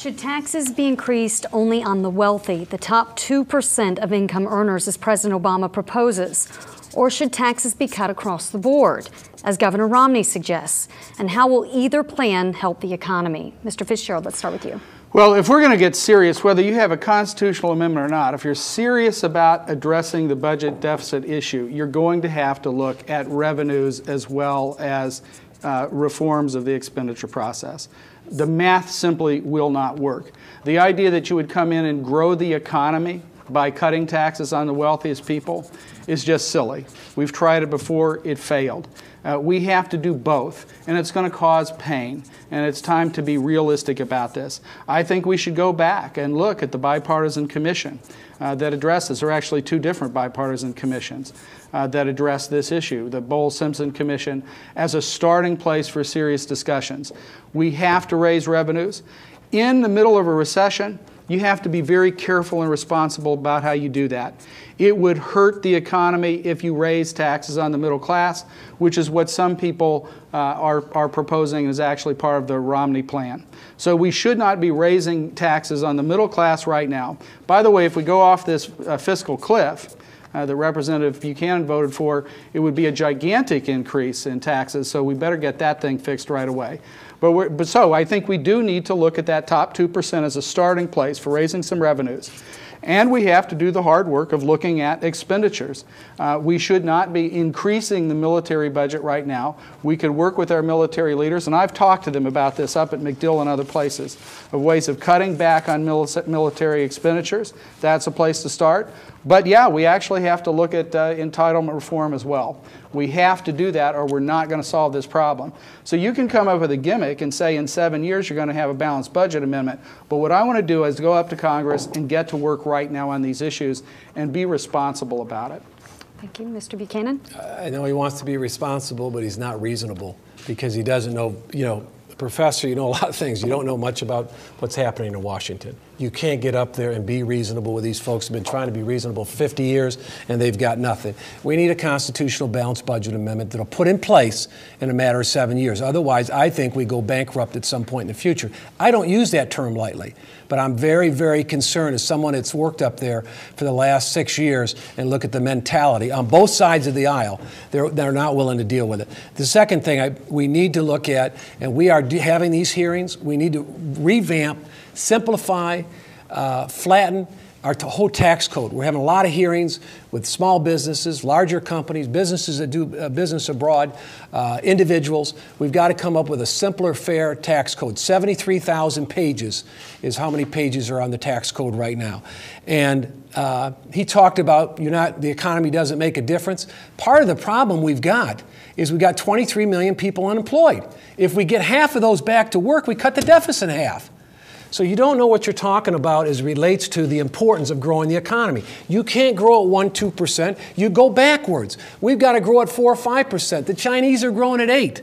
Should taxes be increased only on the wealthy, the top 2% of income earners, as President Obama proposes? Or should taxes be cut across the board, as Governor Romney suggests? And how will either plan help the economy? Mr. Fitzgerald, let's start with you. Well, if we're going to get serious, whether you have a constitutional amendment or not, if you're serious about addressing the budget deficit issue, you're going to have to look at revenues as well as reforms of the expenditure process. The math simply will not work. The idea that you would come in and grow the economy by cutting taxes on the wealthiest people is just silly. We've tried it before, it failed. We have to do both, and it's going to cause pain, and it's time to be realistic about this. I think we should go back and look at the bipartisan commission that addresses, or actually two different bipartisan commissions that address this issue, the Bowles-Simpson Commission, as a starting place for serious discussions. We have to raise revenues. In the middle of a recession, you have to be very careful and responsible about how you do that. It would hurt the economy if you raise taxes on the middle class, which is what some people are proposing is actually part of the Romney plan. So we should not be raising taxes on the middle class right now. By the way, if we go off this fiscal cliff that Representative Buchanan voted for, it would be a gigantic increase in taxes, so we better get that thing fixed right away. But so I think we do need to look at that top 2% as a starting place for raising some revenues. And we have to do the hard work of looking at expenditures. We should not be increasing the military budget right now. We could work with our military leaders, and I've talked to them about this up at MacDill and other places, of ways of cutting back on military expenditures. That's a place to start. But yeah, we actually have to look at entitlement reform as well. We have to do that or we're not going to solve this problem. So you can come up with a gimmick and say in 7 years you're going to have a balanced budget amendment. But what I want to do is go up to Congress and get to work right now on these issues and be responsible about it. Thank you. Mr. Buchanan? I know he wants to be responsible, but he's not reasonable because he doesn't know, Professor, you know a lot of things. You don't know much about what's happening in Washington. You can't get up there and be reasonable with these folks who have been trying to be reasonable for 50 years, and they've got nothing. We need a constitutional balanced budget amendment that will put in place in a matter of 7 years. Otherwise, I think we go bankrupt at some point in the future. I don't use that term lightly, but I'm very, very concerned as someone that's worked up there for the last 6 years and look at the mentality on both sides of the aisle. They're not willing to deal with it. The second thing we need to look at, and we are having these hearings, we need to revamp, simplify, flatten our whole tax code. We're having a lot of hearings with small businesses, larger companies, businesses that do business abroad, individuals. We've got to come up with a simpler, fair tax code. 73,000 pages is how many pages are on the tax code right now. And he talked about the economy doesn't make a difference. Part of the problem we've got is we've got 23 million people unemployed. If we get half of those back to work, we cut the deficit in half. So you don't know what you're talking about as it relates to the importance of growing the economy. You can't grow at 1-2%. You go backwards. We've got to grow at 4 or 5%. The Chinese are growing at 8.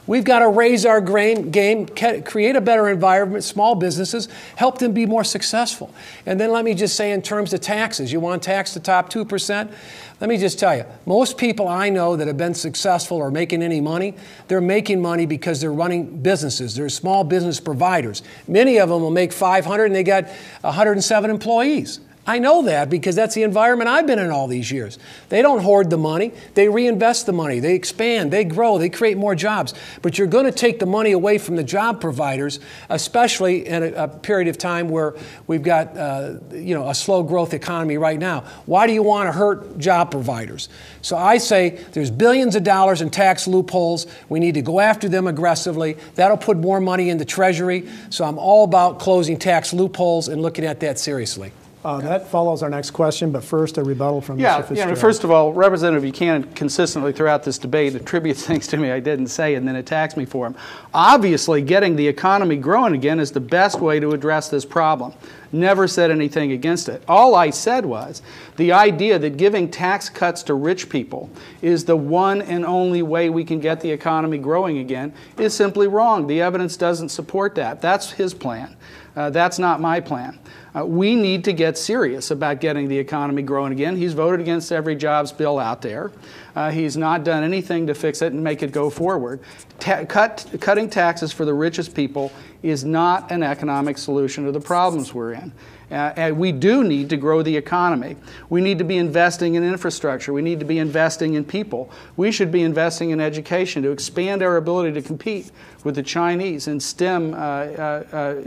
We've got to raise our game, create a better environment, small businesses, help them be more successful. And then let me just say in terms of taxes, you want to tax the top 2%? Let me just tell you, most people I know that have been successful or making any money, they're making money because they're running businesses. They're small business providers. Many of them will make $500 and they got 107 employees. I know that because that's the environment I've been in all these years. They don't hoard the money. They reinvest the money. They expand. They grow. They create more jobs. But you're going to take the money away from the job providers, especially in a period of time where we've got a slow growth economy right now. Why do you want to hurt job providers? So I say there's billions of dollars in tax loopholes. We need to go after them aggressively. That'll put more money in the Treasury. So I'm all about closing tax loopholes and looking at that seriously. That follows our next question, but first a rebuttal from Mr. Fitzgerald. First of all, Representative Buchanan consistently throughout this debate attributes things to me I didn't say and then attacks me for them. Obviously, getting the economy growing again is the best way to address this problem. Never said anything against it. All I said was the idea that giving tax cuts to rich people is the one and only way we can get the economy growing again is simply wrong. The evidence doesn't support that. That's his plan. That's not my plan. We need to get serious about getting the economy growing again. He's voted against every jobs bill out there. He's not done anything to fix it and make it go forward. Cutting taxes for the richest people is not an economic solution to the problems we're in. And we do need to grow the economy. We need to be investing in infrastructure. We need to be investing in people. We should be investing in education to expand our ability to compete with the Chinese in STEM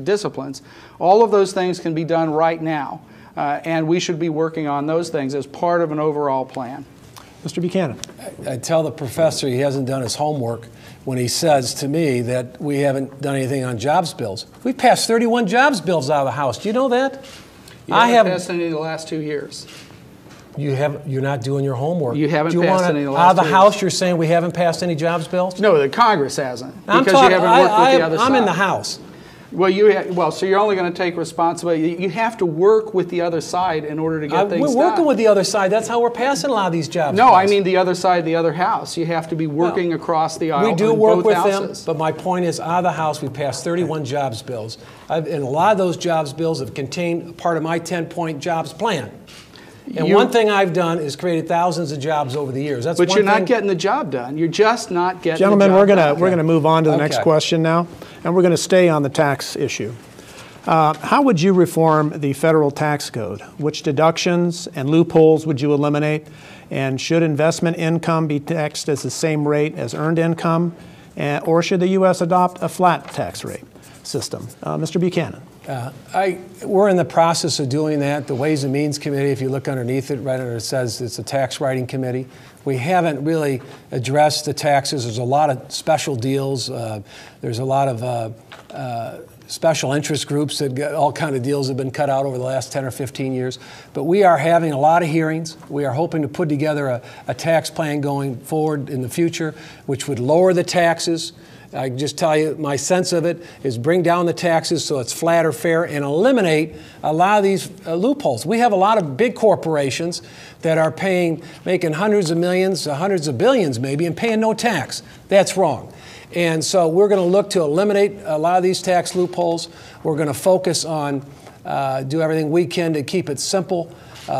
disciplines. All of those things can be done right now, and we should be working on those things as part of an overall plan. Mr. Buchanan. I tell the professor he hasn't done his homework when he says to me that we haven't done anything on jobs bills. We've passed 31 jobs bills out of the House. Do you know that? I haven't passed any in the last 2 years. You're not doing your homework. You haven't passed any in the last 2 years. Out of the House, you're saying we haven't passed any jobs bills? No, the Congress hasn't. I'm because you haven't worked with the other side. I'm in the House. Well, so you're only going to take responsibility. You have to work with the other side in order to get things done. We're working with the other side. That's how we're passing a lot of these jobs. No, I mean the other side, the other house. You have to be working across the aisle. We do work with them, houses. but my point is, out of the House, we passed 31 jobs bills. And a lot of those jobs bills have contained part of my 10-point jobs plan. And one thing I've done is created thousands of jobs over the years. But you're not getting the job done. You're just not getting Gentlemen, the job done. we're gonna move on to the next question now, and we're going to stay on the tax issue. How would you reform the federal tax code? Which deductions and loopholes would you eliminate? And should investment income be taxed at the same rate as earned income? Or should the U.S. adopt a flat tax rate system? Mr. Buchanan. We're in the process of doing that. The Ways and Means Committee, if you look underneath it, right under it says it's a tax writing committee. We haven't really addressed the taxes. There's a lot of special deals. There's a lot of special interest groups that get all kind of deals have been cut out over the last 10 or 15 years. But we are having a lot of hearings. We are hoping to put together a tax plan going forward in the future, which would lower the taxes. I can just tell you, my sense of it is bring down the taxes so it's flat or fair and eliminate a lot of these loopholes. We have a lot of big corporations that are making hundreds of millions, hundreds of billions maybe, and paying no tax. That's wrong. And so we're going to look to eliminate a lot of these tax loopholes. We're going to focus on do everything we can to keep it simple,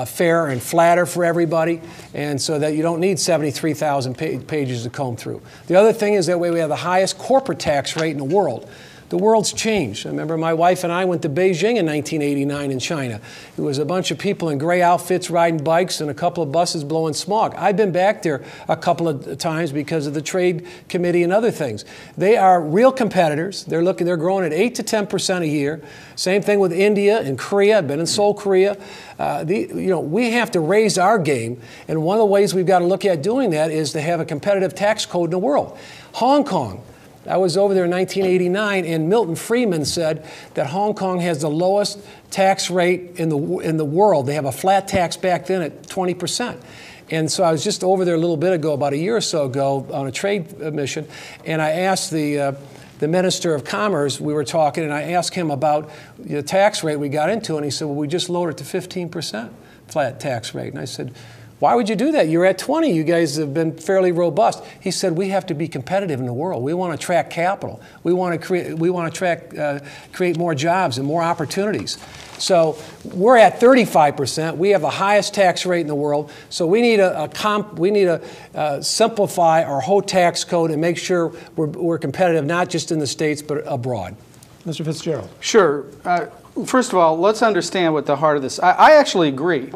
fair, and flatter for everybody, and so that you don't need 73,000 pages to comb through. The other thing is that way we have the highest corporate tax rate in the world. The world's changed. I remember my wife and I went to Beijing in 1989 in China. It was a bunch of people in gray outfits riding bikes and a couple of buses blowing smog. I've been back there a couple of times because of the trade committee and other things. They are real competitors. They're growing at 8 to 10% a year. Same thing with India and Korea. I've been in Seoul, Korea. We have to raise our game, and one of the ways we've got to look at doing that is to have a competitive tax code in the world. Hong Kong. I was over there in 1989, and Milton Friedman said that Hong Kong has the lowest tax rate in the world. They have a flat tax back then at 20%. And so I was just over there a little bit ago, about a year or so ago, on a trade mission, and I asked the Minister of Commerce, we were talking, and I asked him about the tax rate we got into, and he said, well, we just lowered it to 15% flat tax rate. And I said, why would you do that? You're at 20. You guys have been fairly robust. He said, we have to be competitive in the world. We want to attract capital. We want to create more jobs and more opportunities. So we're at 35%. We have the highest tax rate in the world. So we need to simplify our whole tax code and make sure we're competitive, not just in the States, but abroad. Mr. Fitzgerald. Sure. First of all, let's understand what the heart of this. I actually agree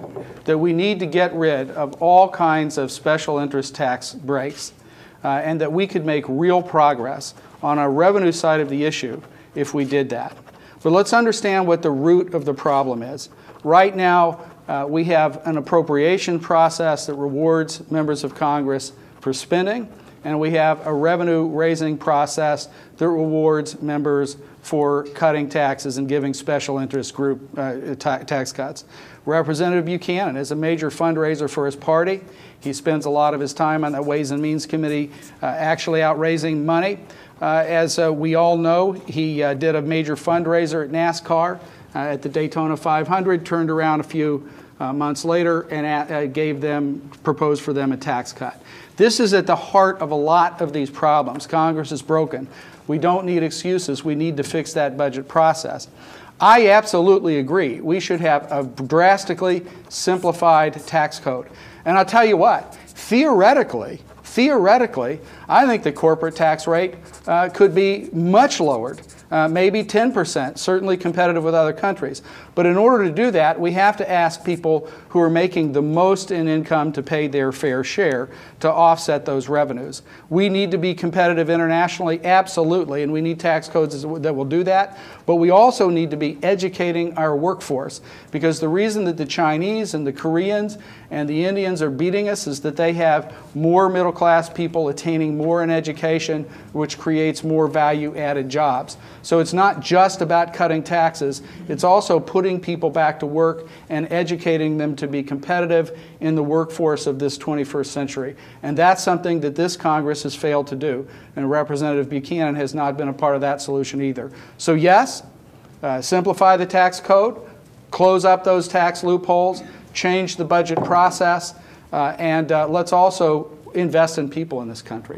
that we need to get rid of all kinds of special interest tax breaks, and that we could make real progress on our revenue side of the issue if we did that. But let's understand what the root of the problem is. Right now, we have an appropriation process that rewards members of Congress for spending, and we have a revenue-raising process that rewards members for cutting taxes and giving special interest group tax cuts. Representative Buchanan is a major fundraiser for his party. He spends a lot of his time on the Ways and Means Committee actually out raising money. As we all know, he did a major fundraiser at NASCAR at the Daytona 500, turned around a few months later and proposed for them a tax cut. This is at the heart of a lot of these problems. Congress is broken. We don't need excuses. We need to fix that budget process. I absolutely agree. We should have a drastically simplified tax code. And I'll tell you what, theoretically, theoretically, I think the corporate tax rate could be much lowered, maybe 10%, certainly competitive with other countries. But in order to do that, we have to ask people who are making the most in income to pay their fair share to offset those revenues. We need to be competitive internationally, absolutely, and we need tax codes that will do that. But we also need to be educating our workforce, because the reason that the Chinese and the Koreans and the Indians are beating us is that they have more middle-class people attaining more in education, which creates more value-added jobs. So it's not just about cutting taxes, it's also putting people back to work and educating them to be competitive in the workforce of this 21st century. And that's something that this Congress has failed to do. And Representative Buchanan has not been a part of that solution either. So yes, simplify the tax code, close up those tax loopholes, change the budget process, and let's also invest in people in this country.